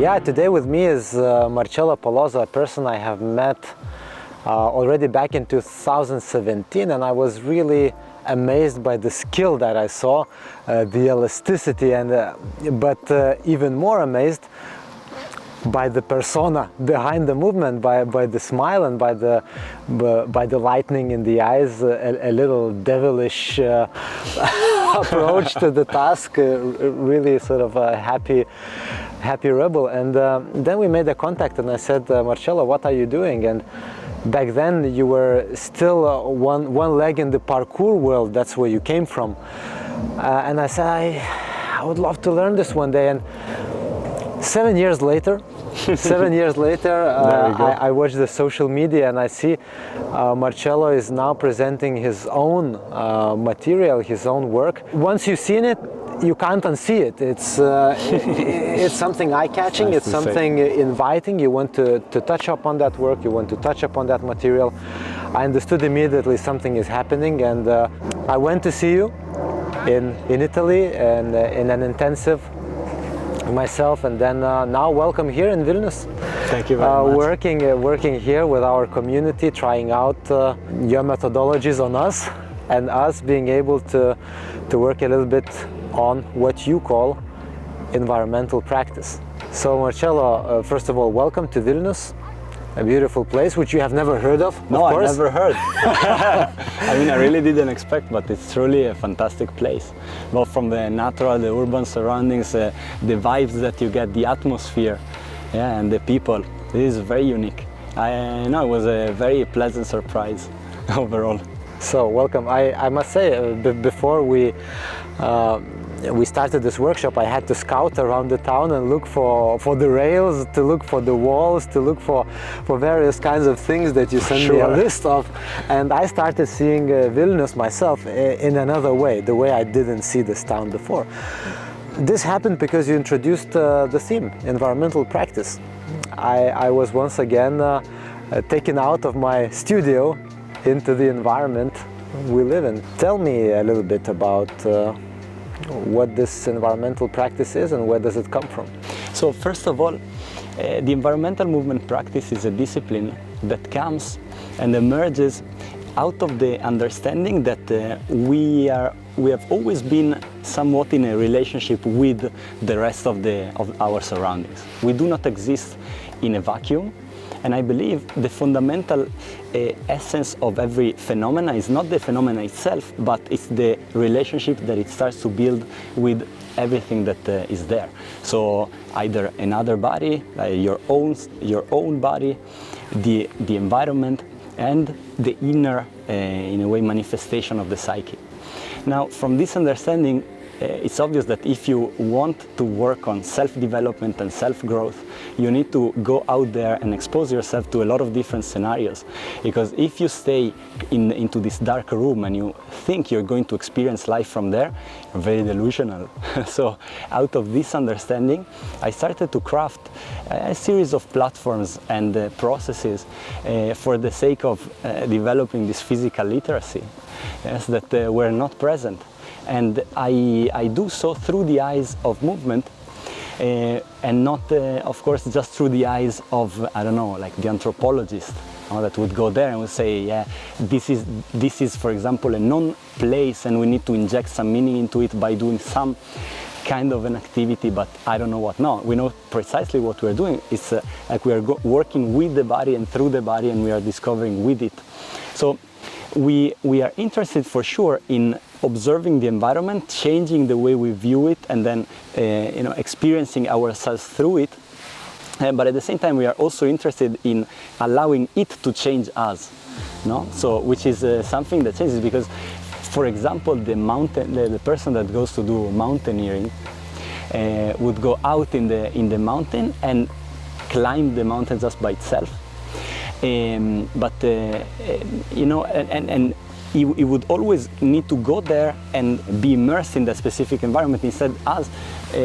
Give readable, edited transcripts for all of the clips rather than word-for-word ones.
Yeah, today with me is Marcello Palozzo, a person I have met already back in 2017, and I was really amazed by the skill that I saw, the elasticity, and but even more amazed by the persona behind the movement, by the smile and by the lightning in the eyes, a little devilish approach to the task, really sort of a happy rebel. And then we made a contact, and I said, Marcello, what are you doing? And back then you were still one leg in the parkour world. That's where you came from. And I said, I would love to learn this one day. And 7 years later, I watch the social media and I see Marcello is now presenting his own material, his own work. Once you've seen it, you can't unsee it. It's something eye-catching, it's something inviting. You want to touch upon that work, you want to touch upon that material. I understood immediately something is happening, and I went to see you in Italy and in an intensive myself, and then now welcome here in Vilnius. Thank you very much. Working here with our community, trying out your methodologies on us, and us being able to work a little bit on what you call environmental practice. So Marcello, first of all, welcome to Vilnius, a beautiful place which you have never heard of. No, of course. I never heard. I mean, I really didn't expect, but it's truly a fantastic place. Both from the natural, the urban surroundings, the vibes that you get, the atmosphere, yeah, and the people. It is very unique. I know it was a very pleasant surprise overall. So welcome. I must say, before we started this workshop, I had to scout around the town and look for the rails, to look for the walls, to look for various kinds of things that you sent me a list of. And I started seeing Vilnius myself in another way, the way I didn't see this town before. This happened because you introduced the theme, environmental practice. I was once again taken out of my studio into the environment we live in. Tell me a little bit about what this environmental practice is and where does it come from? So first of all, the environmental movement practice is a discipline that comes and emerges out of the understanding that we have always been somewhat in a relationship with the rest of our surroundings. We do not exist in a vacuum. And I believe the fundamental essence of every phenomena is not the phenomena itself, but it's the relationship that it starts to build with everything that is there. So either another body, your own body, the environment, and the inner, in a way, manifestation of the psyche. Now, from this understanding, it's obvious that if you want to work on self-development and self-growth, you need to go out there and expose yourself to a lot of different scenarios. Because if you stay into this dark room and you think you're going to experience life from there, you're very delusional. So out of this understanding, I started to craft a series of platforms and processes for the sake of developing this physical literacy, yes, that were not present. And I do so through the eyes of movement, and not, of course, just through the eyes of, I don't know, like the anthropologist that would go there and would say, yeah, this is, for example, a known place, and we need to inject some meaning into it by doing some kind of an activity, but I don't know what. No, we know precisely what we're doing. It's like we are working with the body and through the body, and we are discovering with it. So we are interested for sure in observing the environment, changing the way we view it, and then experiencing ourselves through it. But at the same time, we are also interested in allowing it to change us. No, so which is something that changes, because, for example, the person that goes to do mountaineering would go out in the mountain and climb the mountain just by itself. He would always need to go there and be immersed in that specific environment. Instead,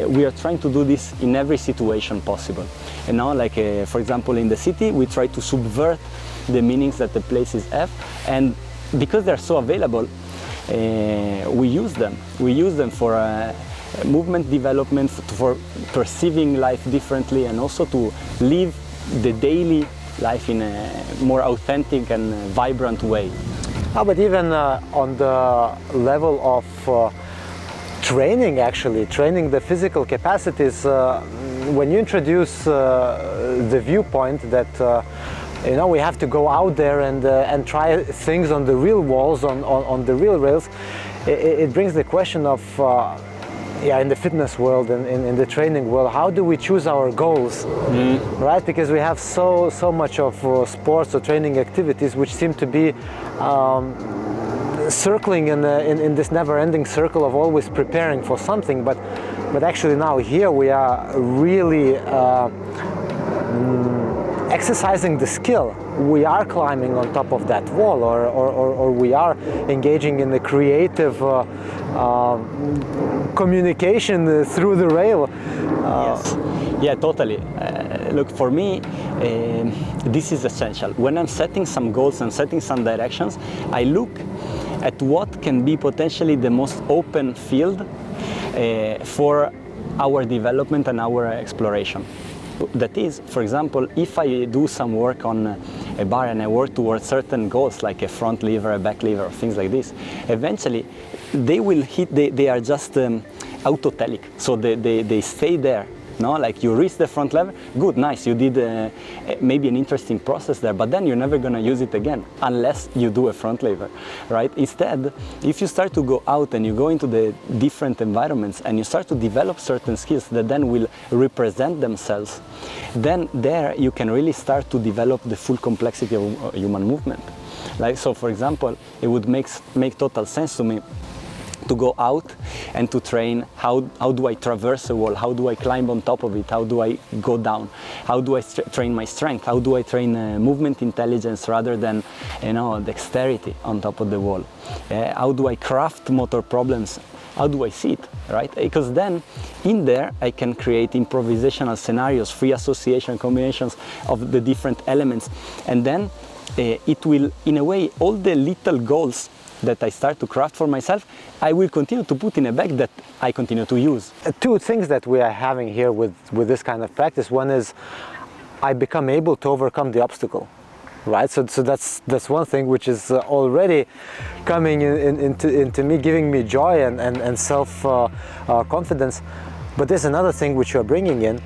we are trying to do this in every situation possible. And now, like for example, in the city, we try to subvert the meanings that the places have, and because they're so available, we use them. We use them for movement development, for perceiving life differently, and also to live the daily life in a more authentic and vibrant way. But even on the level of training, actually, training the physical capacities, when you introduce the viewpoint that we have to go out there and try things on the real walls, on the real rails, it brings the question of in the fitness world and in the training world, how do we choose our goals, right? Because we have so much of sports or training activities which seem to be circling in this never-ending circle of always preparing for something, but actually now here we are really exercising the skill. We are climbing on top of that wall, or we are engaging in the creative communication through the rail. Yes. Yeah, totally. Look, for me, this is essential. When I'm setting some goals and setting some directions, I look at what can be potentially the most open field for our development and our exploration. That is, for example, if I do some work on a bar and I work towards certain goals like a front lever, a back lever, things like this, eventually they will hit, they are just autotelic, so they stay there. No, like you reach the front lever, good, nice, you did maybe an interesting process there, but then you're never going to use it again unless you do a front lever, right? Instead, if you start to go out and you go into the different environments and you start to develop certain skills that then will represent themselves, then there you can really start to develop the full complexity of human movement. Like, so for example, it would make total sense to me to go out and to train how do I traverse a wall, how do I climb on top of it, how do I go down, how do I train my strength, how do I train movement intelligence rather than dexterity on top of the wall, how do I craft motor problems, how do I see it, right? Because then in there I can create improvisational scenarios, free association combinations of the different elements, and then it will, in a way, all the little goals that I start to craft for myself, I will continue to put in a bag that I continue to use. Two things that we are having here with this kind of practice. One is I become able to overcome the obstacle, right? So that's one thing which is already coming into me, giving me joy and self confidence. But there's another thing which you're bringing in.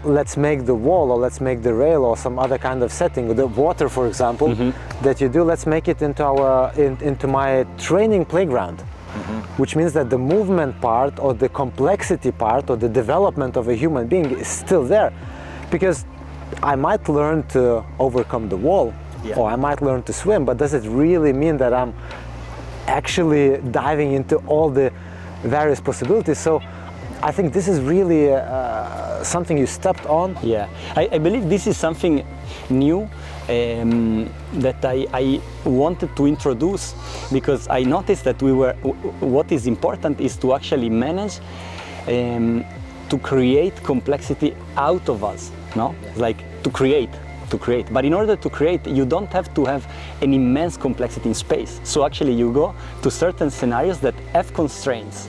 Let's make the wall, or let's make the rail, or some other kind of setting, the water, for example, that you do. Let's make it into my training playground, which means that the movement part, or the complexity part, or the development of a human being is still there, because I might learn to overcome the wall, or I might learn to swim, but does it really mean that I'm actually diving into all the various possibilities? So I think this is really something you stepped on. Yeah, I believe this is something new that I wanted to introduce, because I noticed that what is important is to actually manage to create complexity out of us, no? Like to create. But in order to create, you don't have to have an immense complexity in space. So actually you go to certain scenarios that have constraints.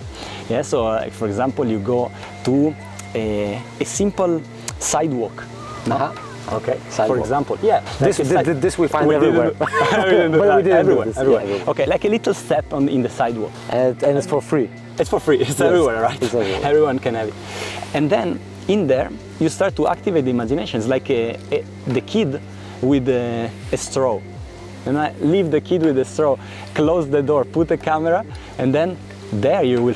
Yeah, so like for example, you go to a simple sidewalk. No? Okay, sidewalk. For example, yeah. This we find everywhere. Everywhere. Okay, like a little step in the sidewalk. And it's for free. It's for free, it's everywhere, right? It's everywhere. Everyone can have it. And then in there, you start to activate the imagination. It's like the kid with a straw. And I leave the kid with a straw, close the door, put a camera, and then there you will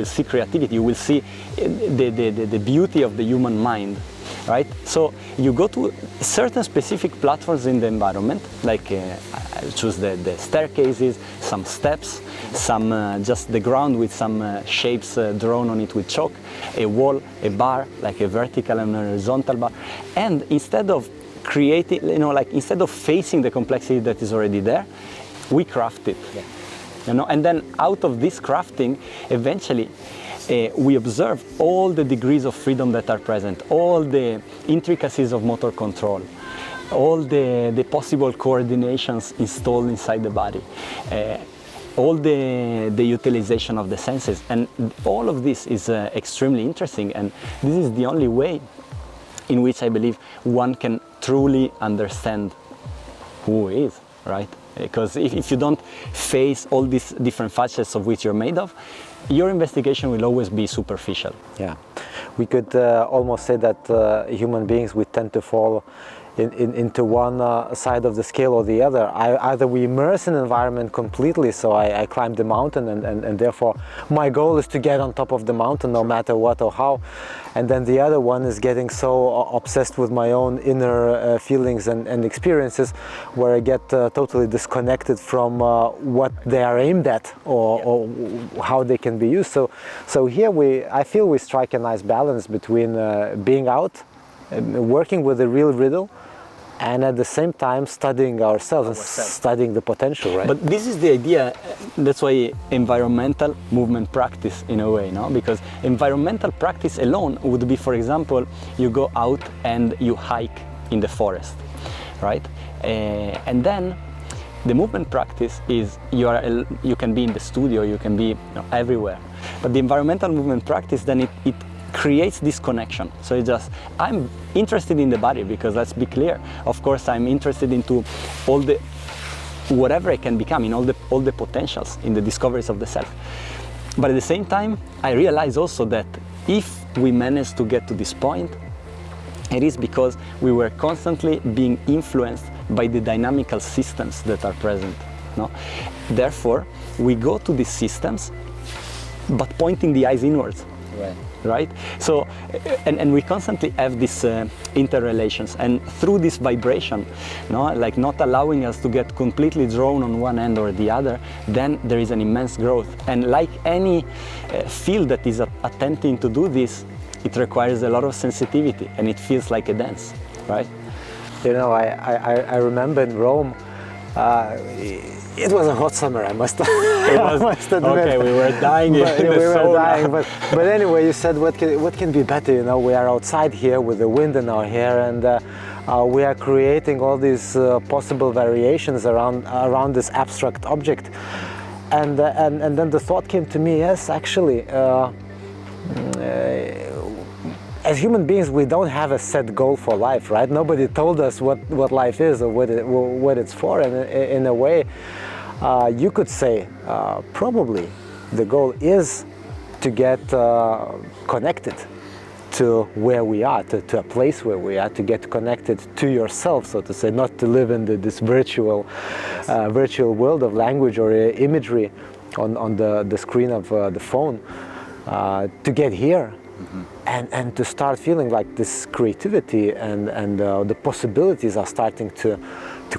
see creativity, you will see the beauty of the human mind, right? So you go to certain specific platforms in the environment, like choose the staircases, some steps, some just the ground with some shapes drawn on it with chalk, a wall, a bar, like a vertical and a horizontal bar, and instead of creating, instead of facing the complexity that is already there, we craft it. Yeah. And then out of this crafting, eventually we observe all the degrees of freedom that are present, all the intricacies of motor control, all the possible coordinations installed inside the body. all the utilization of the senses, and all of this is extremely interesting, and this is the only way in which I believe one can truly understand who he is, right? Because if you don't face all these different facets of which you're made of, your investigation will always be superficial. Yeah, we could almost say that human beings, we tend to fall into one side of the scale or the other. Either we immerse in environment completely, so I climb the mountain and therefore my goal is to get on top of the mountain no matter what or how, and then the other one is getting so obsessed with my own inner feelings and experiences where I get totally disconnected from what they are aimed at or how they can be used. So here I feel we strike a nice balance between being out, working with a real riddle, and at the same time studying ourselves and studying the potential, right? But this is the idea, that's why environmental movement practice in a way, no? Because environmental practice alone would be, for example, you go out and you hike in the forest, right? And then the movement practice is you can be in the studio, you can be everywhere. But the environmental movement practice, then it creates this connection. So it's just, I'm interested in the body because, let's be clear, of course I'm interested into all the, whatever I can become, in all the potentials, in the discoveries of the self. But at the same time, I realize also that if we manage to get to this point, it is because we were constantly being influenced by the dynamical systems that are present. No? Therefore, we go to these systems, but pointing the eyes inwards. Right? So, and we constantly have these interrelations, and through this vibration, no, like not allowing us to get completely drawn on one end or the other, then there is an immense growth. And like any field that is attempting to do this, it requires a lot of sensitivity, and it feels like a dance, right? You know, I remember in Rome, it was a hot summer, I must admit. Okay, we were dying in the sauna. But anyway, you said what can be better, you know, we are outside here with the wind in our hair, and we are creating all these possible variations around this abstract object. And then the thought came to me, yes, actually, as human beings, we don't have a set goal for life, right? Nobody told us what life is or what it's for. And in a way, you could say probably the goal is to get connected to where we are, to a place where we are, to get connected to yourself, so to say, not to live in this virtual world of language or imagery on the screen of the phone, to get here. And to start feeling like this creativity and the possibilities are starting to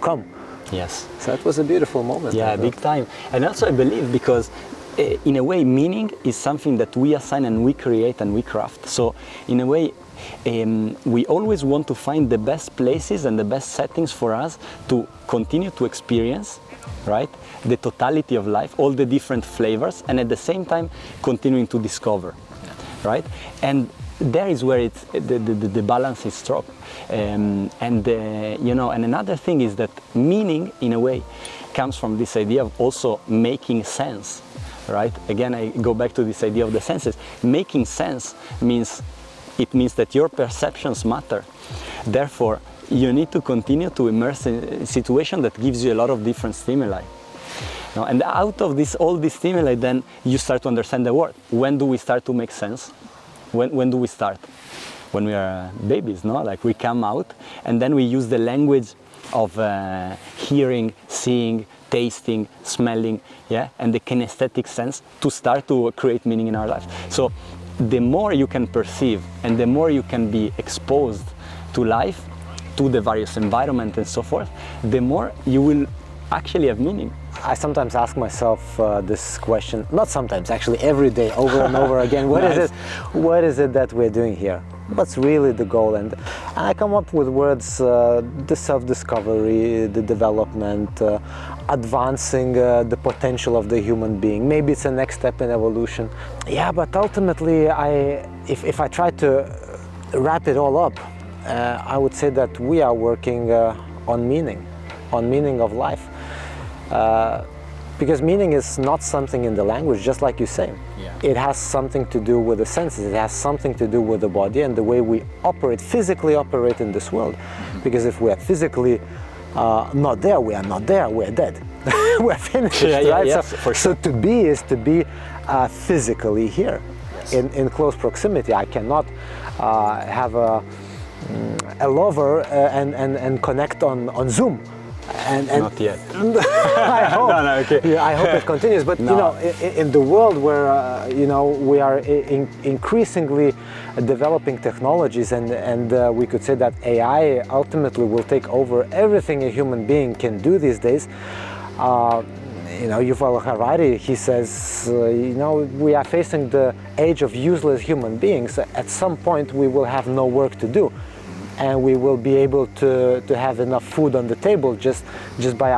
come. Yes. So that was a beautiful moment. Yeah, big time. And also I believe because in a way meaning is something that we assign and we create and we craft. So in a way we always want to find the best places and the best settings for us to continue to experience, right, the totality of life, all the different flavors, and at the same time continuing to discover. Right, and there is where it's the balance is struck, you know. And another thing is that meaning, in a way, comes from this idea of also making sense, right? Again, I go back to this idea of the senses. Making sense means that your perceptions matter. Therefore, you need to continue to immerse in a situation that gives you a lot of different stimuli. No, and out of all these stimuli, then you start to understand the world. When do we start to make sense? When do we start? When we are babies, no? Like we come out and then we use the language of hearing, seeing, tasting, smelling, yeah, and the kinesthetic sense to start to create meaning in our lives. So the more you can perceive and the more you can be exposed to life, to the various environments and so forth, the more you will actually have meaning. I sometimes ask myself this question, not sometimes, actually every day, over and over again. What is it that we're doing here? What's really the goal? And I come up with words, the self-discovery, the development, advancing the potential of the human being. Maybe it's a next step in evolution. Yeah, but ultimately, if I try to wrap it all up, I would say that we are working on meaning of life. Because meaning is not something in the language, just like you say. Yeah. It has something to do with the senses, it has something to do with the body and the way we operate, physically operate in this world. Because if we are physically not there, we are not there, we are dead. We're finished, right? Yes, so, for sure. so to be is to be physically here, Yes. in close proximity. I cannot have a lover and connect on Zoom. And Not yet. I hope. No, okay. Yeah, I hope it continues. But No. you know, in the world where we are increasingly developing technologies, and we could say that AI ultimately will take over everything a human being can do these days. Yuval Harari, he says, we are facing the age of useless human beings. At some point, we will have no work to do. And we will be able to have enough food on the table just by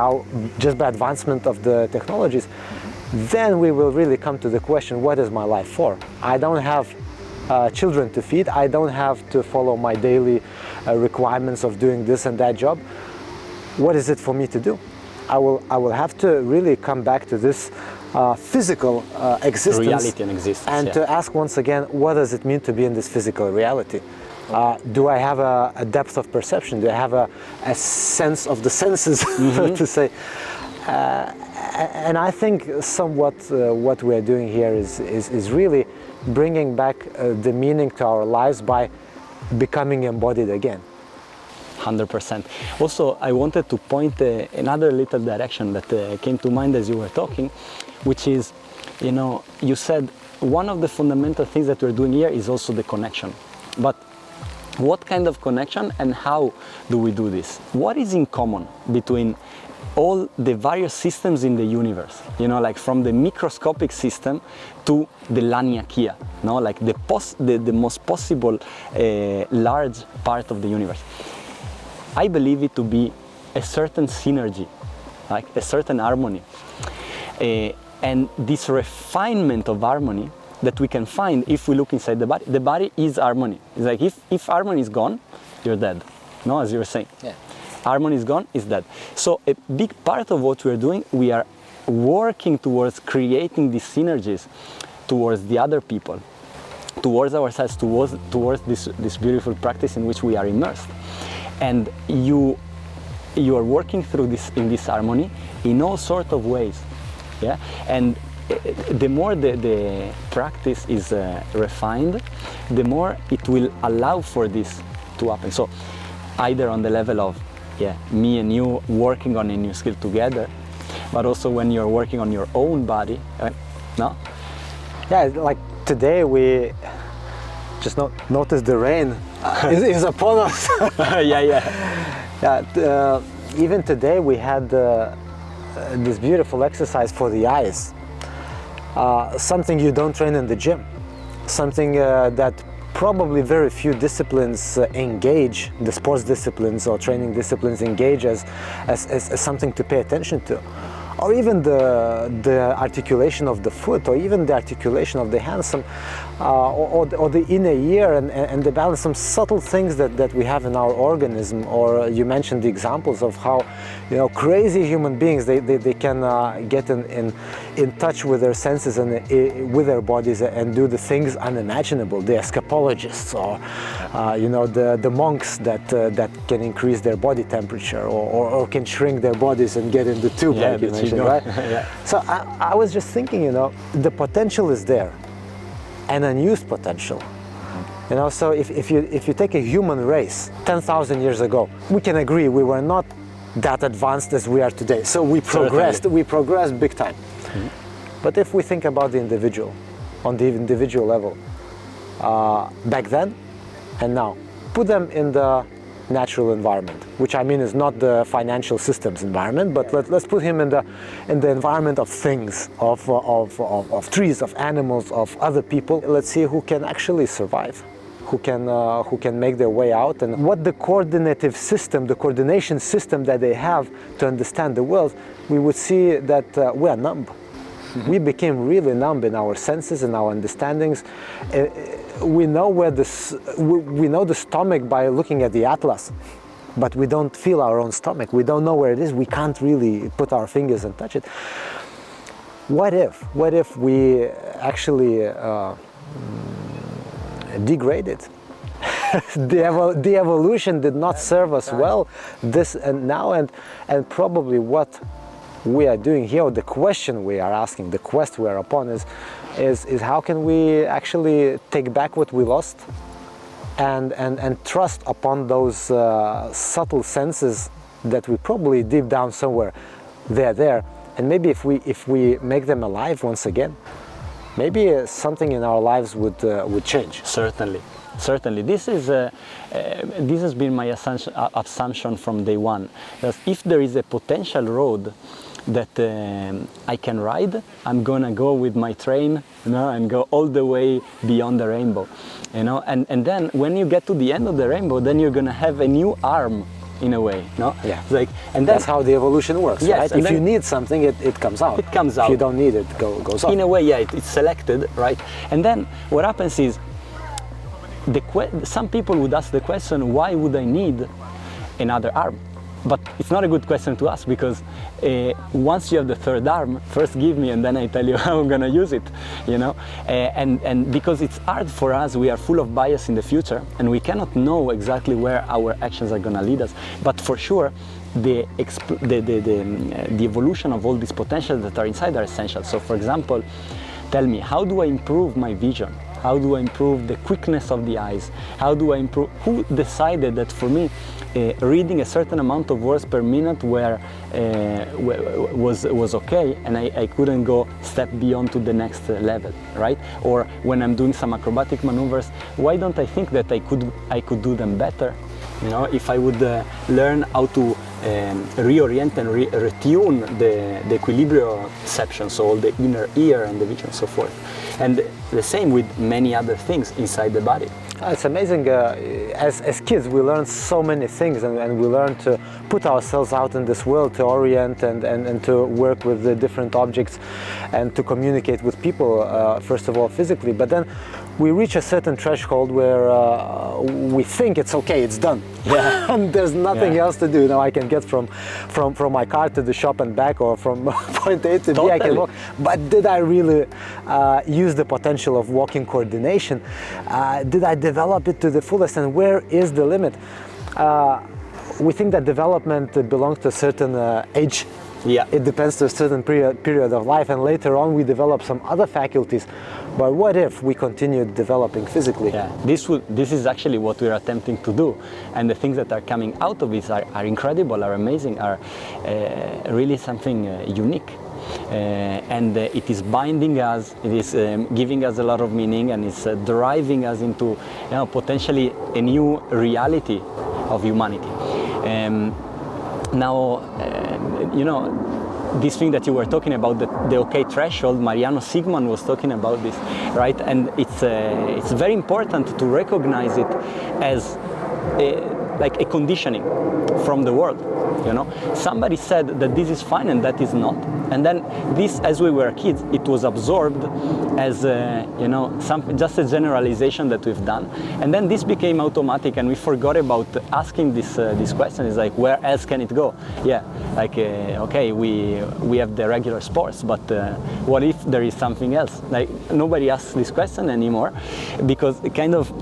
advancement of the technologies. Then we will really come to the question, what is my life for? I don't have children to feed. I don't have to follow my daily requirements of doing this and that job. What is it for me to do? I will have to really come back to this physical existence, Reality and existence, and yeah. to ask once again, what does it mean to be in this physical reality? Do I have a depth of perception? Do I have a sense of the senses, to say? And I think somewhat what we are doing here is really bringing back the meaning to our lives by becoming embodied again. 100%. Also, I wanted to point another little direction that came to mind as you were talking, which is, you said one of the fundamental things that we're doing here is also the connection. But what kind of connection and how do we do this? What is in common between all the various systems in the universe? Like from the microscopic system to the Laniakia, like the most possible large part of the universe. I believe it to be a certain synergy, like a certain harmony. And this refinement of harmony that we can find if we look inside the body. The body is harmony. It's like if harmony is gone, you're dead. No, as you were saying. Yeah. Harmony is gone, is dead. So a big part of what we're doing, we are working towards creating these synergies towards the other people, towards ourselves, towards this beautiful practice in which we are immersed. And you are working through this in this harmony in all sorts of ways. Yeah? And the more the practice is refined, the more it will allow for this to happen. So either on the level of me and you working on a new skill together, but also when you're working on your own body, no? Yeah, like today we just noticed the rain is upon us. Yeah, even today we had this beautiful exercise for the eyes. Something you don't train in the gym, something that probably very few disciplines engage, the sports disciplines or training disciplines engage as something to pay attention to. Or even the articulation of the foot, or even the articulation of the hands, or the inner ear and the balance, some subtle things that we have in our organism. Or you mentioned the examples of how crazy human beings they can get in touch with their senses and with their bodies and do the things unimaginable. The escapologists, or the monks that can increase their body temperature or can shrink their bodies and get in the tube, like you mentioned, right? Yeah. So I was just thinking, the potential is there, and unused potential. So if you take a human race 10,000 years ago, we can agree we were not that advanced as we are today. So we progressed big time. Mm-hmm. But if we think about the individual, on the individual level, back then and now, put them in the natural environment, which I mean is not the financial systems environment, but let's put him in the environment of things, of trees, of animals, of other people. Let's see who can actually survive, who can make their way out, and what the coordinative system, the coordination system that they have to understand the world. We would see that we are numb. Mm-hmm. We became really numb in our senses and our understandings. We know we know the stomach by looking at the atlas, but we don't feel our own stomach. We don't know where it is. We can't really put our fingers and touch it. what if we actually degraded? The evolution did not serve us well this and now, and probably what we are doing here, or the question we are asking, the quest we are upon is how can we actually take back what we lost and trust upon those subtle senses that we probably deep down somewhere they're there, and maybe if we make them alive once again, maybe something in our lives would change. Certainly, this has been my assumption from day one. That if there is a potential road that I can ride, I'm gonna go with my train, and go all the way beyond the rainbow, And then when you get to the end of the rainbow, then you're gonna have a new arm, in a way, no? Yeah. And then, that's how the evolution works, yes, right? If you need something, it comes out. It comes out. If you don't need it, goes off. In a way, yeah, it's selected, right? And then what happens is, some people would ask the question, why would I need another arm? But it's not a good question to ask, because once you have the third arm, first give me and then I tell you how I'm gonna use it, and because it's hard for us, we are full of bias in the future and we cannot know exactly where our actions are gonna lead us. But for sure, the evolution of all these potentials that are inside are essential. So for example, tell me, how do I improve my vision? How do I improve the quickness of the eyes? How do I improve? Who decided that for me, reading a certain amount of words per minute was okay, and I couldn't go step beyond to the next level, right? Or when I'm doing some acrobatic maneuvers, why don't I think that I could do them better? If I would learn how to reorient and retune the equilibrioception, so all the inner ear and the vision and so forth. And the same with many other things inside the body. It's amazing. As kids, we learn so many things, and we learn to put ourselves out in this world, to orient and to work with the different objects and to communicate with people, first of all physically, but then we reach a certain threshold where we think it's okay, it's done. Yeah. And there's nothing else to do. Now I can get from my car to the shop and back, or from point A to B, I can walk. But did I really use the potential of walking coordination? Did I develop it to the fullest, and where is the limit? We think that development belongs to a certain age. Yeah. It depends to a certain period of life, and later on we develop some other faculties. But what if we continue developing physically? Yeah, this is actually what we're attempting to do, and the things that are coming out of it are incredible, are amazing, are really something unique. And it is binding us, it is giving us a lot of meaning, and it's driving us into potentially a new reality of humanity. This thing that you were talking about, the okay threshold, Mariano Sigman was talking about this, right? And it's very important to recognize it as like a conditioning from the world. Somebody said that this is fine and that is not, and then this, as we were kids, it was absorbed as just a generalization that we've done, and then this became automatic, and we forgot about asking this question. Is like, where else can it go? Yeah, like okay, we have the regular sports, but what if there is something else? Like, nobody asks this question anymore, because kind of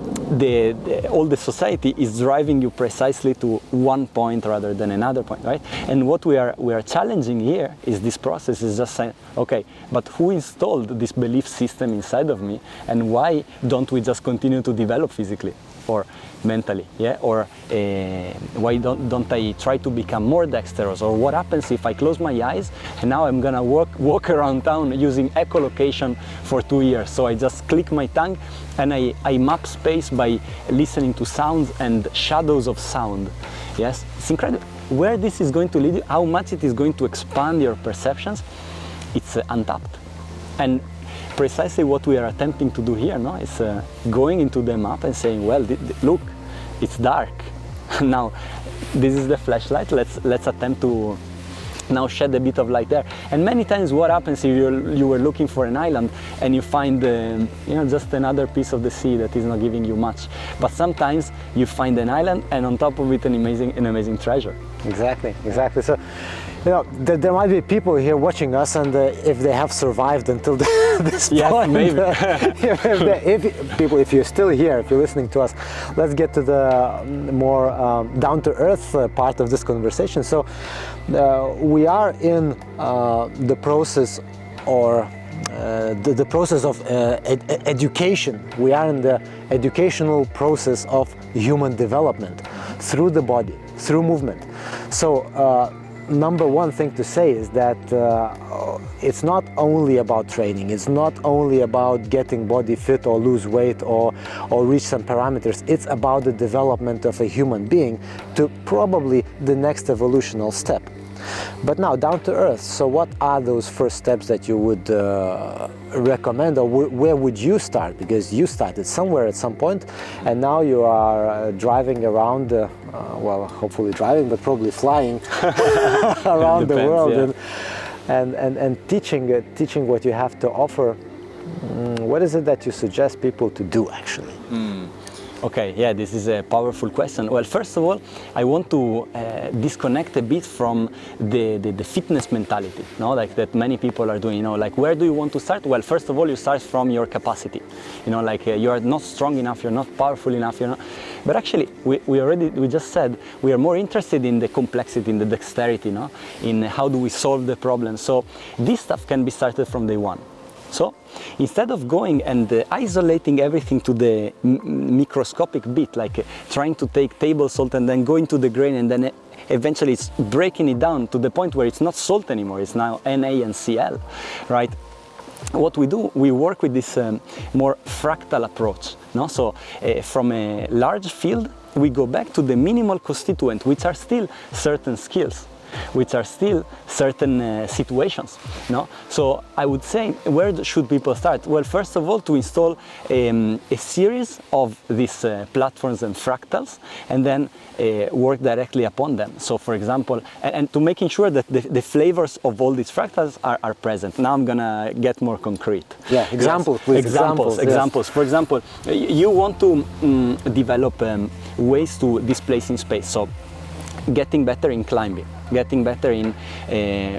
all the society is driving you precisely to one point rather than another point, right? And what we are challenging here is this process is just saying, okay, but who installed this belief system inside of me, and why don't we just continue to develop physically or mentally, yeah? Or why don't I try to become more dexterous? Or what happens if I close my eyes and now I'm gonna walk around town using echolocation for 2 years? So I just click my tongue and I map space by listening to sounds and shadows of sound. Yes, it's incredible. Where this is going to lead you, how much it is going to expand your perceptions, it's untapped. And precisely what we are attempting to do here, no? Is going into the map and saying, well, look, it's dark. Now, this is the flashlight. Let's attempt to now shed a bit of light there. And many times, what happens if you were looking for an island and you find, just another piece of the sea that is not giving you much. But sometimes you find an island, and on top of it, an amazing treasure. Exactly. So, You know, there might be people here watching us, and if they have survived until this Yes, point, maybe. if you're still here, if you're listening to us, let's get to the more down-to-earth part of this conversation. So we are in the process, or the process of education. We are in the educational process of human development through the body, through movement. So number one thing to say is that it's not only about training, it's not only about getting body fit or lose weight or reach some parameters, it's about the development of a human being to probably the next evolutional step. But now, down to earth, so what are those first steps that you would recommend, or where would you start? Because you started somewhere at some point, and now you are driving around, well, hopefully driving, but probably flying around the world, yeah. and teaching what you have to offer. What is it that you suggest people to do, actually? Okay, yeah, this is a powerful question. Well, first of all, I want to disconnect a bit from the fitness mentality, no? Like that many people are doing, you know, like where do you want to start? Well, first of all, you start from your capacity. You know, like you are not strong enough, you're not powerful enough, you know. But actually, we just said we are more interested in the complexity, in the dexterity, no? In how do we solve the problem. So this stuff can be started from day one. So instead of going and isolating everything to the microscopic bit, like trying to take table salt and then going to the grain and then eventually it's breaking it down to the point where it's not salt anymore, it's now Na and Cl, right? What we do, we work with this more fractal approach, no? So from a large field, we go back to the minimal constituent, which are still certain skills, which are still certain situations, no? So I would say, where should people start? Well, first of all, to install a series of these platforms and fractals, and then work directly upon them. So for example, and to making sure that the flavors of all these fractals are present. Now I'm gonna get more concrete. Yeah, examples, yes. Please. Examples. Yes. For example, you want to develop ways to displace in space. So getting better in climbing, getting better in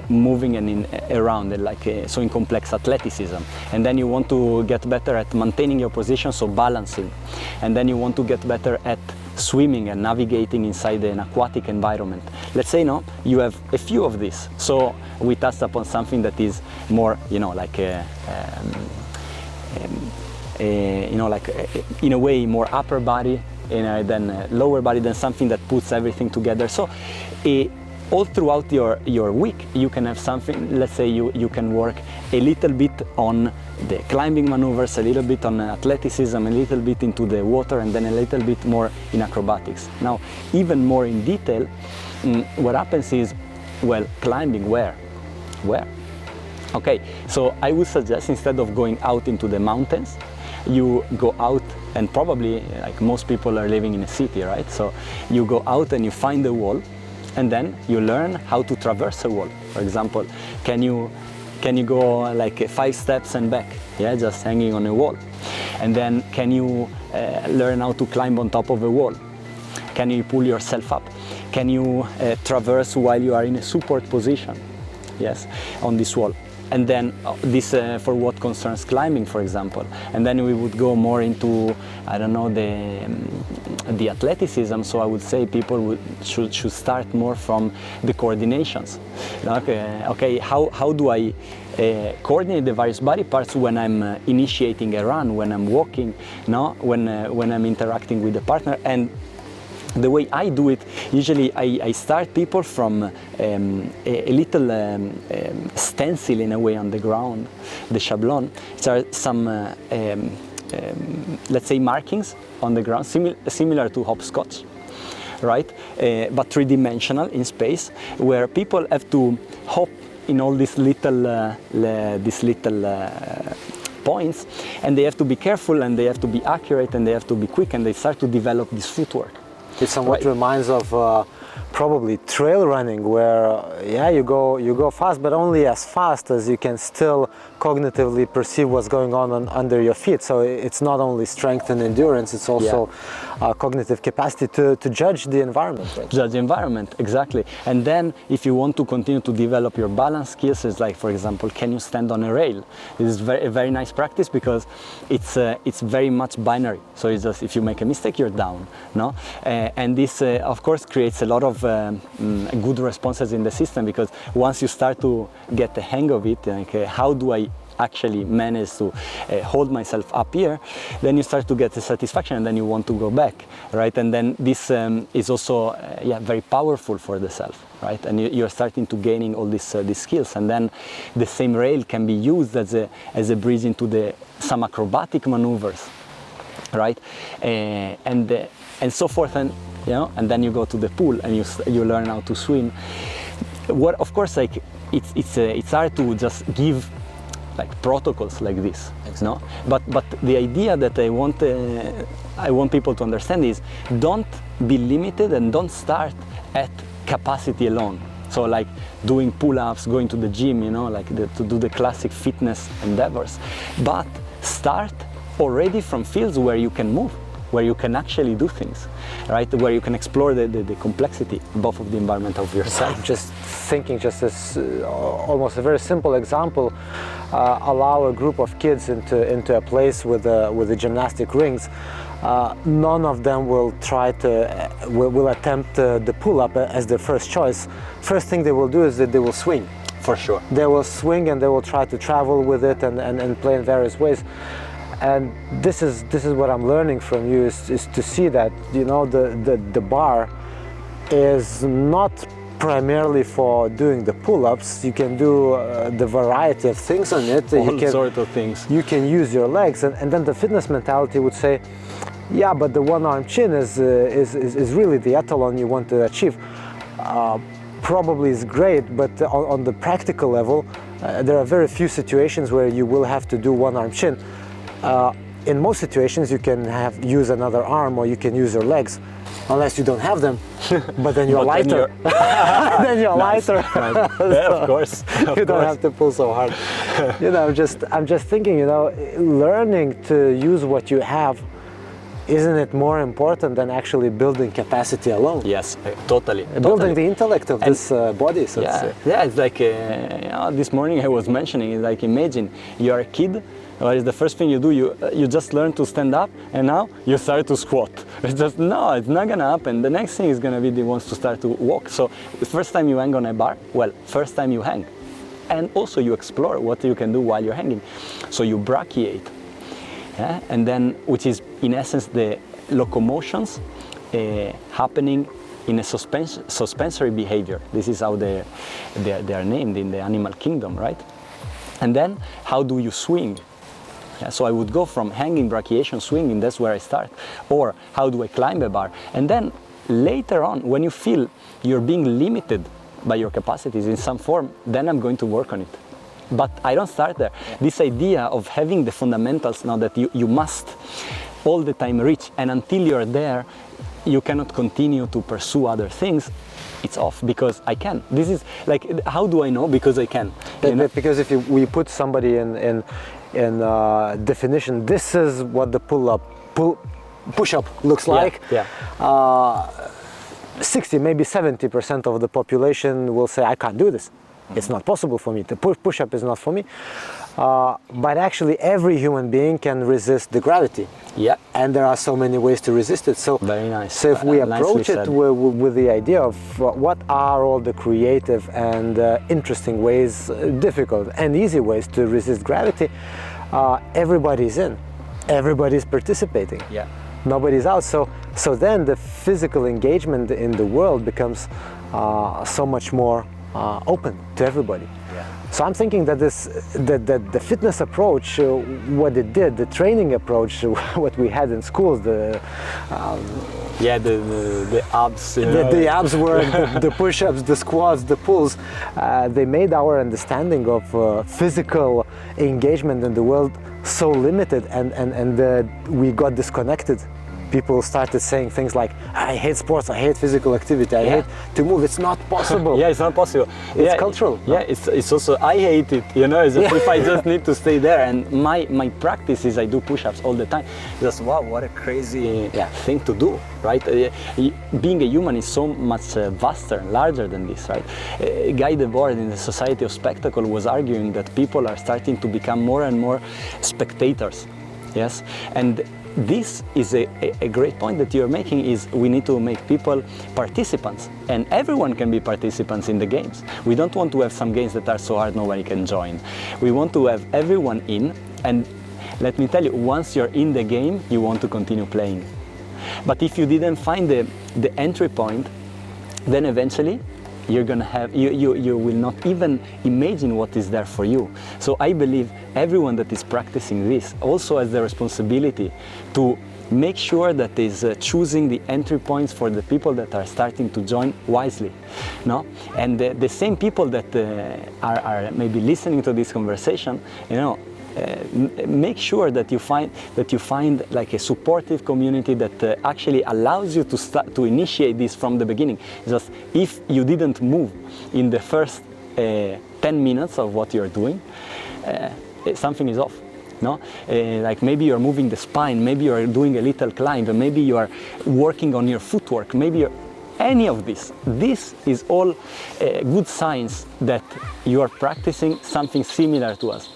moving and around, and like so in complex athleticism. And then you want to get better at maintaining your position, so balancing. And then you want to get better at swimming and navigating inside an aquatic environment. Let's say, no, you have a few of these. So we touched upon something that is more, you know, like you know, like in a way more upper body, you know, than lower body, than something that puts everything together. So all throughout your week you can have something. Let's say you can work a little bit on the climbing maneuvers, a little bit on athleticism, a little bit into the water, and then a little bit more in acrobatics. Now, even more in detail, what happens is, well, climbing where? Okay, so I would suggest, instead of going out into the mountains, you go out, and probably, like most people are living in a city, right? So you go out and you find a wall, and then you learn how to traverse a wall. For example, can you go like 5 steps and back, yeah, just hanging on a wall? And then can you learn how to climb on top of a wall? Can you pull yourself up? Can you traverse while you are in a support position, yes, on this wall? And then this for what concerns climbing, for example. And then we would go more into, I don't know, the athleticism. So I would say people should start more from the coordinations. Okay, how do I coordinate the various body parts when I'm initiating a run, when I'm walking, no? When I'm interacting with the partner? And the way I do it, usually I start people from a little stencil in a way on the ground, the shablon. There are some, let's say, markings on the ground, similar to hopscotch, right? But three-dimensional in space, where people have to hop in all these little points, and they have to be careful, and they have to be accurate, and they have to be quick, and they start to develop this footwork. It somewhat reminds of probably trail running, where yeah, you go fast, but only as fast as you can still cognitively perceive what's going on under your feet. So it's not only strength and endurance, it's also cognitive capacity to judge the environment. Right? Judge the environment, exactly. And then if you want to continue to develop your balance skills, it's like, for example, can you stand on a rail? This is a very nice practice because it's very much binary. So it's just, if you make a mistake, you're down, no? And this, of course, creates a lot of good responses in the system, because once you start to get the hang of it, like how do I actually manage to hold myself up here, then you start to get the satisfaction, and then you want to go back, right? And then this is also very powerful for the self, right? And you're starting to gaining all these skills, and then the same rail can be used as a bridge into some acrobatic maneuvers, right? And so forth, and and then you go to the pool and you learn how to swim. What, of course, like it's hard to just give like protocols like this, no? But the idea that I want people to understand is, don't be limited and don't start at capacity alone. So like doing pull-ups, going to the gym, like to do the classic fitness endeavors, but start already from fields where you can move, where you can actually do things, right? Where you can explore the complexity both of the environment of yourself. I'm just thinking, just as almost a very simple example, allow a group of kids into a place with the gymnastic rings. None of them will try to will attempt the pull-up as their first choice. First thing they will do is that they will swing. For sure. They will swing and they will try to travel with it and play in various ways. And this is what I'm learning from you, is to see that the bar is not primarily for doing the pull-ups. You can do the variety of things on it. All sorts of things. You can use your legs, and then the fitness mentality would say, yeah, but the one-arm chin is really the etalon you want to achieve. Probably is great, but on the practical level, there are very few situations where you will have to do one-arm chin. In most situations, you can use another arm, or you can use your legs, unless you don't have them. But then you're lighter. Then you're lighter. Nice. Yeah, of course. You don't have to pull so hard. I'm just thinking, learning to use what you have, isn't it more important than actually building capacity alone? Yes, totally. Building the intellect of this body, so to say. Yeah, it's like this morning I was mentioning, it's like, imagine you're a kid. What is the first thing you do? You just learn to stand up, and now you start to squat. It's just, no, it's not gonna happen. The next thing is gonna be the ones to start to walk. So the first time you hang on a bar, well, first time you hang. And also you explore what you can do while you're hanging. So you brachiate. Yeah? And then, which is in essence the locomotions happening in a suspensory behavior. This is how they are named in the animal kingdom, right? And then how do you swing? Yeah, so I would go from hanging, brachiation, swinging, that's where I start. Or how do I climb a bar? And then later on, when you feel you're being limited by your capacities in some form, then I'm going to work on it. But I don't start there. Yeah. This idea of having the fundamentals now that you must all the time reach, and until you're there, you cannot continue to pursue other things, it's off, because I can. This is like, how do I know? Because I can. Because if we put somebody in definition, this is what the push-up looks like. Yeah. 60, maybe 70% of the population will say, I can't do this. It's not possible for me. The push-up is not for me. But actually, every human being can resist the gravity. Yeah. And there are so many ways to resist it. So very nice. So if we approach it with the idea of what are all the creative and interesting ways, difficult and easy ways to resist gravity, everybody's in. Everybody's participating. Yeah. Nobody's out. So then the physical engagement in the world becomes so much more open to everybody. Yeah. So I'm thinking that the fitness approach, what it did, the training approach, what we had in schools, the abs, the abs work, the push-ups, the squats, the pulls, they made our understanding of physical engagement in the world so limited, and we got disconnected. people started saying things like, I hate sports, I hate physical activity, I hate to move, it's not possible. Yeah, it's not possible. It's cultural. Yeah, it's also, I hate it, you know, as if I just need to stay there. And my practice is I do push-ups all the time. Just, wow, what a crazy thing to do, right? Being a human is so much vaster, larger than this, right? Guy Debord in the Society of Spectacle was arguing that people are starting to become more and more spectators, yes? And this is a great point that you're making, is we need to make people participants, and everyone can be participants in the games. We don't want to have some games that are so hard nobody can join. We want to have everyone in, and let me tell you, once you're in the game, you want to continue playing. But if you didn't find the entry point, then eventually you're gonna have, you will not even imagine what is there for you. So I believe everyone that is practicing this also has the responsibility to make sure that is choosing the entry points for the people that are starting to join wisely, no? And the same people that are maybe listening to this conversation, you know, make sure that you find like a supportive community that actually allows you to start to initiate this from the beginning. Just if you didn't move in the first 10 minutes of what you're doing, something is off. No, like maybe you're moving the spine, maybe you're doing a little climb, maybe you are working on your footwork, maybe you're any of this. This is all good signs that you are practicing something similar to us.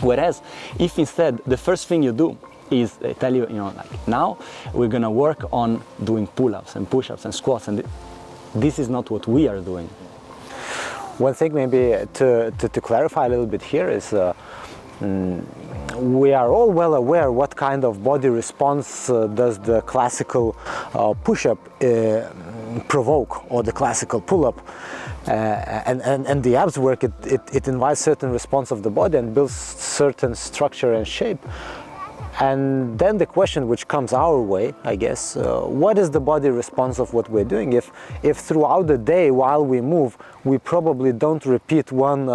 Whereas, if instead the first thing you do is tell you, like now we're gonna work on doing pull-ups and push-ups and squats, and this is not what we are doing. One thing maybe to clarify a little bit here is we are all well aware what kind of body response does the classical push-up provoke, or the classical pull-up. And the abs work, it invites certain response of the body and builds certain structure and shape. And then the question which comes our way, I guess, what is the body response of what we're doing? If throughout the day while we move, we probably don't repeat one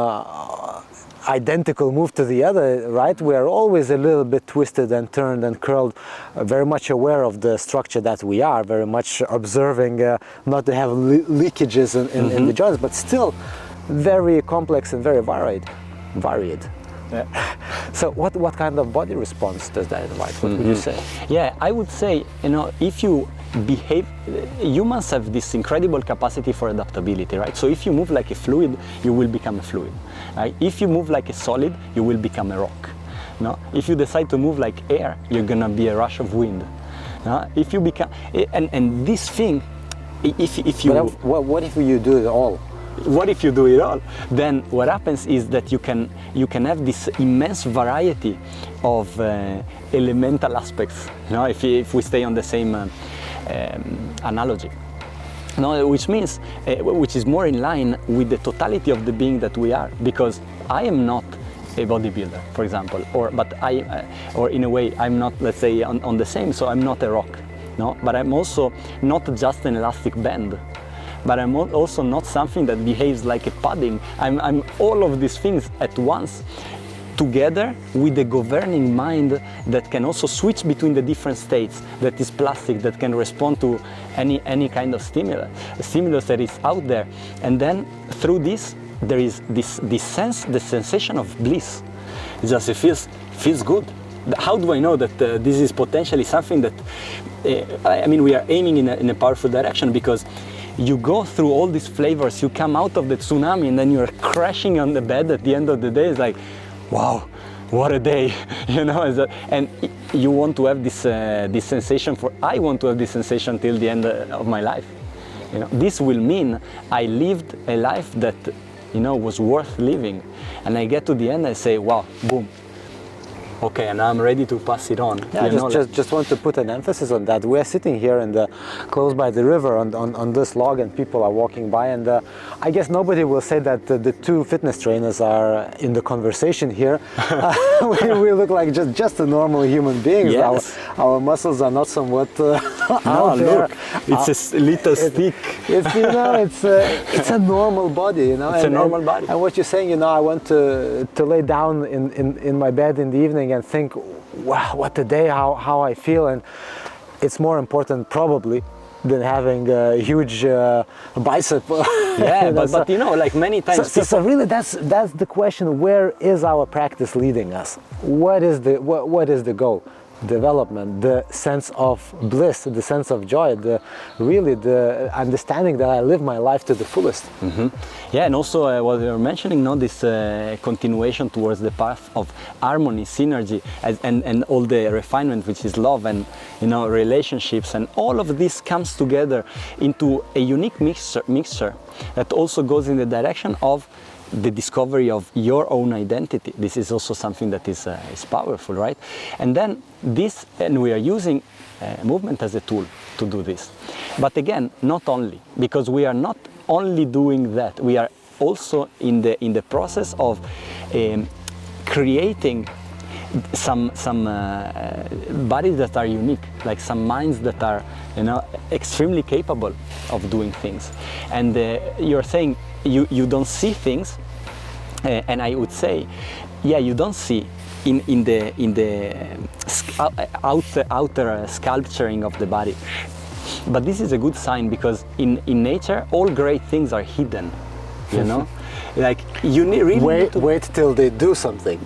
identical move to the other, right? We are always a little bit twisted and turned and curled, very much aware of the structure that we are, very much observing not to have leakages in the joints, but still very complex and very varied. Yeah. So what kind of body response does that invite? What would you say? Yeah, I would say, if you behave, humans have this incredible capacity for adaptability, right? So if you move like a fluid, you will become a fluid, right? If you move like a solid, you will become a rock. No? If you decide to move like air, you're gonna be a rush of wind. No? If you become, and this thing, if you... But what if you do it all? What if you do it all? Then what happens is that you can have this immense variety of elemental aspects. If we stay on the same analogy, which means which is more in line with the totality of the being that we are. Because I am not a bodybuilder, for example, or in a way I'm not, let's say, on the same. So I'm not a rock, but I'm also not just an elastic band. But I'm also not something that behaves like a padding. I'm all of these things at once, together with the governing mind that can also switch between the different states, that is plastic, that can respond to any kind of stimulus that is out there. And then through this, there is this sense, the sensation of bliss. It feels good. How do I know that this is potentially something that, we are aiming in a powerful direction? Because you go through all these flavors, you come out of the tsunami, and then you're crashing on the bed at the end of the day. It's like, wow, what a day, and you want to have this sensation I want to have this sensation till the end of my life. This will mean I lived a life that, was worth living. And I get to the end, I say, wow, boom. Okay, and I'm ready to pass it on. Yeah, just want to put an emphasis on that. We are sitting here close by the river on this log, and people are walking by, and I guess nobody will say that the two fitness trainers are in the conversation here. We look like just a normal human beings. Yes. Our muscles are not somewhat out there. Look, it's a little stick. It's a normal body, It's a normal body. And what you're saying, I want to lay down in my bed in the evening and think, wow, what a day, how I feel. And it's more important probably than having a huge bicep. Yeah, but you know, like many times. So really, that's the question: where is our practice leading us? What is the goal? Development, the sense of bliss, the sense of joy, the understanding that I live my life to the fullest. Mm-hmm. Yeah, and also what you're mentioning, this continuation towards the path of harmony, synergy, and all the refinement, which is love and relationships, and all of this comes together into a unique mixture that also goes in the direction of the discovery of your own identity. This is also something that is powerful, right? And then we are using movement as a tool to do this. But again, not only, because we are not only doing that, we are also in the process of creating some bodies that are unique, like some minds that are extremely capable of doing things. And you're saying you don't see things, and I would say, yeah, you don't see in the outer sculpturing of the body. But this is a good sign, because in nature all great things are hidden, like you really need to wait till they do something.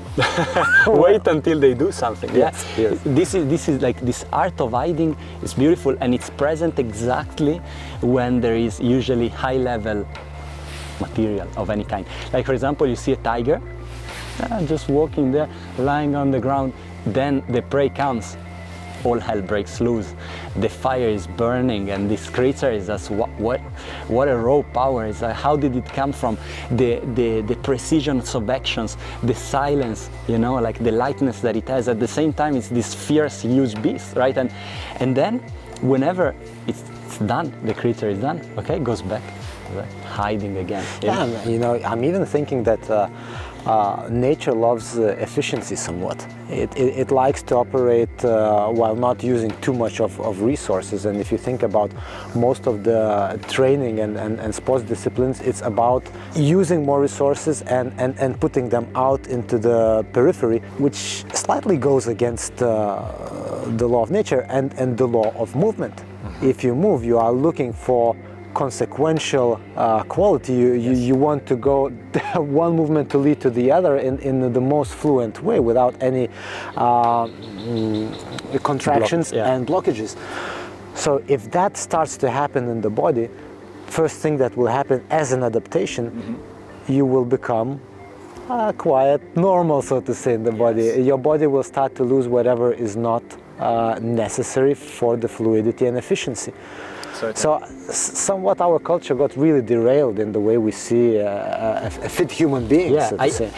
Wait until they do something. Yes, yeah. yes. This is like this art of hiding is beautiful, and it's present exactly when there is usually high level material of any kind. Like for example, you see a tiger just walking there, lying on the ground, then the prey comes, all hell breaks loose, the fire is burning, and this creature is just what a raw power is. How did it come from? The precision of actions, the silence, like the lightness that it has. At the same time, it's this fierce, huge beast, right? And then whenever it's done, the creature is done, okay, goes back, hiding again. Yeah, I'm even thinking that nature loves efficiency somewhat. It likes to operate while not using too much of resources. And if you think about most of the training and sports disciplines, it's about using more resources and putting them out into the periphery, which slightly goes against the law of nature and the law of movement. Mm-hmm. If you move, you are looking for consequential quality. You want to go one movement to lead to the other in the most fluent way, without any contractions and blockages. So if that starts to happen in the body, first thing that will happen as an adaptation, you will become quiet, normal, so to say, in the body. Your body will start to lose whatever is not necessary for the fluidity and efficiency. So somewhat our culture got really derailed in the way we see a fit human being. Yeah, so to say.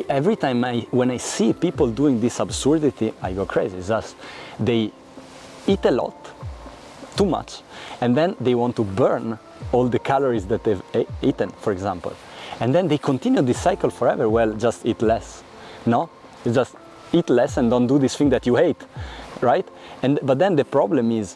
Every time when I see people doing this absurdity, I go crazy. It's just they eat a lot, too much, and then they want to burn all the calories that they've eaten, for example. And then they continue this cycle forever. Well, just eat less. No, it's just eat less and don't do this thing that you hate, right? But then the problem is,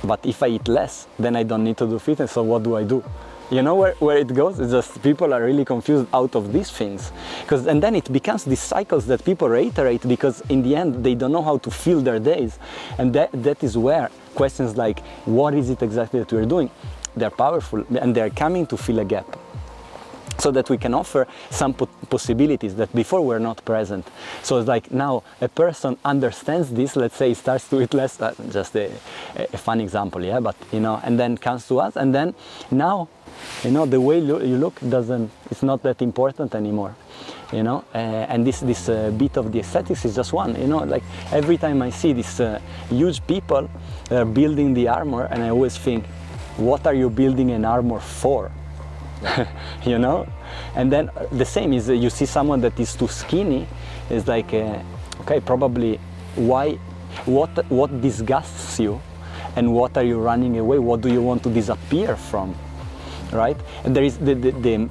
but if I eat less, then I don't need to do fitness, so what do I do? You know where it goes? It's just people are really confused out of these things. And then it becomes these cycles that people reiterate, because in the end they don't know how to fill their days. And that is where questions like, what is it exactly that we're doing? They're powerful, and they're coming to fill a gap, so that we can offer some possibilities that before were not present. So it's like now a person understands this, let's say starts to eat less, just a fun example, yeah, but and then comes to us, and then now, the way you look it's not that important anymore, and this bit of the aesthetics is just one, like every time I see these huge people that are building the armor, and I always think, what are you building an armor for? And then the same is you see someone that is too skinny, is like okay, probably what disgusts you, and what are you running away, what do you want to disappear from, right? And there is the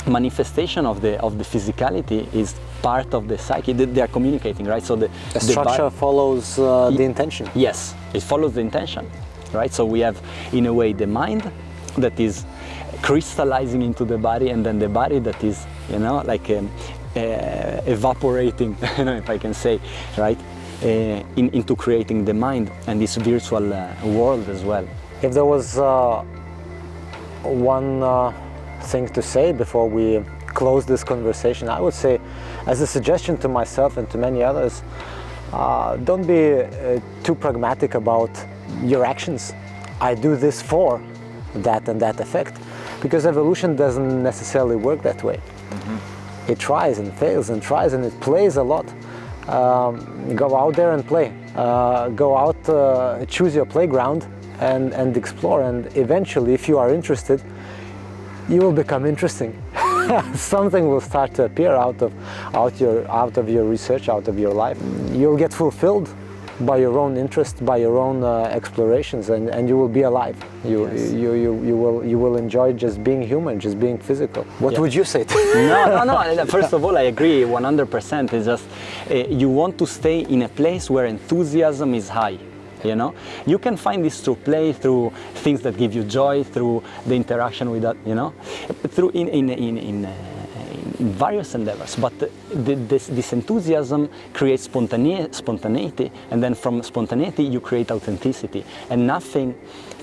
manifestation of the physicality is part of the psyche. They are communicating, right? So the structure follows the intention. Yes, it follows the intention, right? So we have in a way the mind that is crystallizing into the body, and then the body that is, like evaporating, if I can say, right? into creating the mind and this virtual world as well. If there was one thing to say before we close this conversation, I would say, as a suggestion to myself and to many others, don't be too pragmatic about your actions. I do this for that and that effect, because evolution doesn't necessarily work that way. It tries and fails and tries and it plays a lot. Go out there and play. Go out, choose your playground and explore, and eventually, if you are interested, you will become interesting. Something will start to appear out of your research, out of your life. You'll get fulfilled by your own interest, by your own explorations, and you will be alive. You will enjoy just being human, just being physical. What would you say to No. First of all, I agree 100%. It's just you want to stay in a place where enthusiasm is high. You know, you can find this through play, through things that give you joy, through the interaction with that. You know, through in various endeavors. But this enthusiasm creates spontaneity, and then from spontaneity you create authenticity, and nothing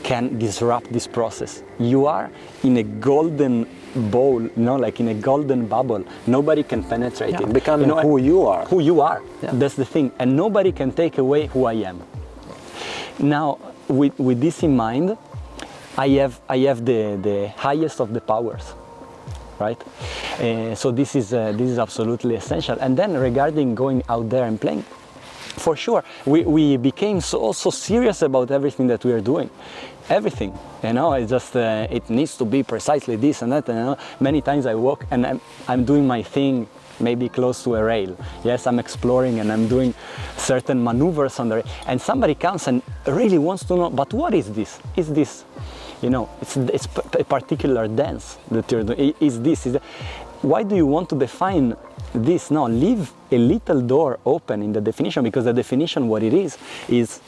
can disrupt this process. You are in a golden bowl, you know, like in a golden bubble. Nobody can penetrate it. Becoming who you are. Who you are. Yeah. That's the thing, and nobody can take away who I am. Now, with this in mind, I have the highest of the powers, right? So this is absolutely essential. And then regarding going out there and playing, for sure, we became so serious about everything that we are doing. Everything, you know, it's just it needs to be precisely this and that. And, you know, many times I walk and I'm doing my thing, maybe close to a rail. Yes, I'm exploring and I'm doing certain maneuvers on the rail, and somebody comes and really wants to know, but what is this? Is this, you know, it's a particular dance that you're doing. Is that? Why do you want to define this? No, leave a little door open in the definition, because the definition, what it is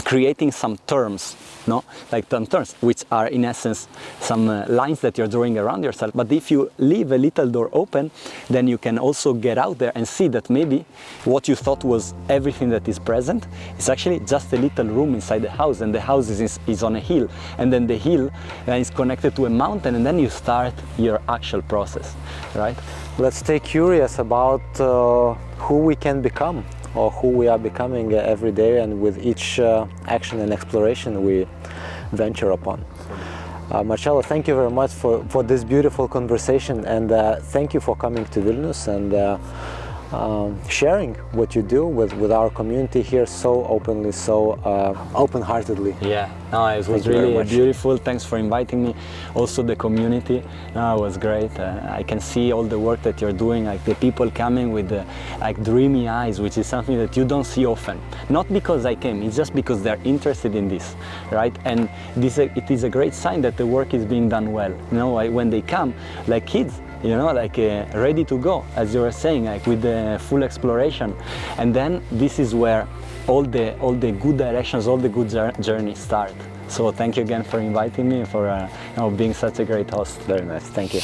creating some terms, no? Like some terms, which are in essence some lines that you're drawing around yourself. But if you leave a little door open, then you can also get out there and see that maybe what you thought was everything that is present is actually just a little room inside the house, and the house is on a hill, and then the hill is connected to a mountain, and then you start your actual process, right? Let's stay curious about who we can become, or who we are becoming every day, and with each action and exploration we venture upon. Marcello, thank you very much for this beautiful conversation, and thank you for coming to Vilnius and sharing what you do with our community here so openly, so open-heartedly. Yeah, no, it was really beautiful. Thanks for inviting me. Also the community, it was great. I can see all the work that you're doing, like the people coming with like dreamy eyes, which is something that you don't see often. Not because I came, it's just because they're interested in this, right? And it is a great sign that the work is being done well. You know, when they come, like kids, you know, like ready to go, as you were saying, like with the full exploration. And then this is where all the good directions, all the good journeys start. So thank you again for inviting me, for being such a great host. Very nice, thank you.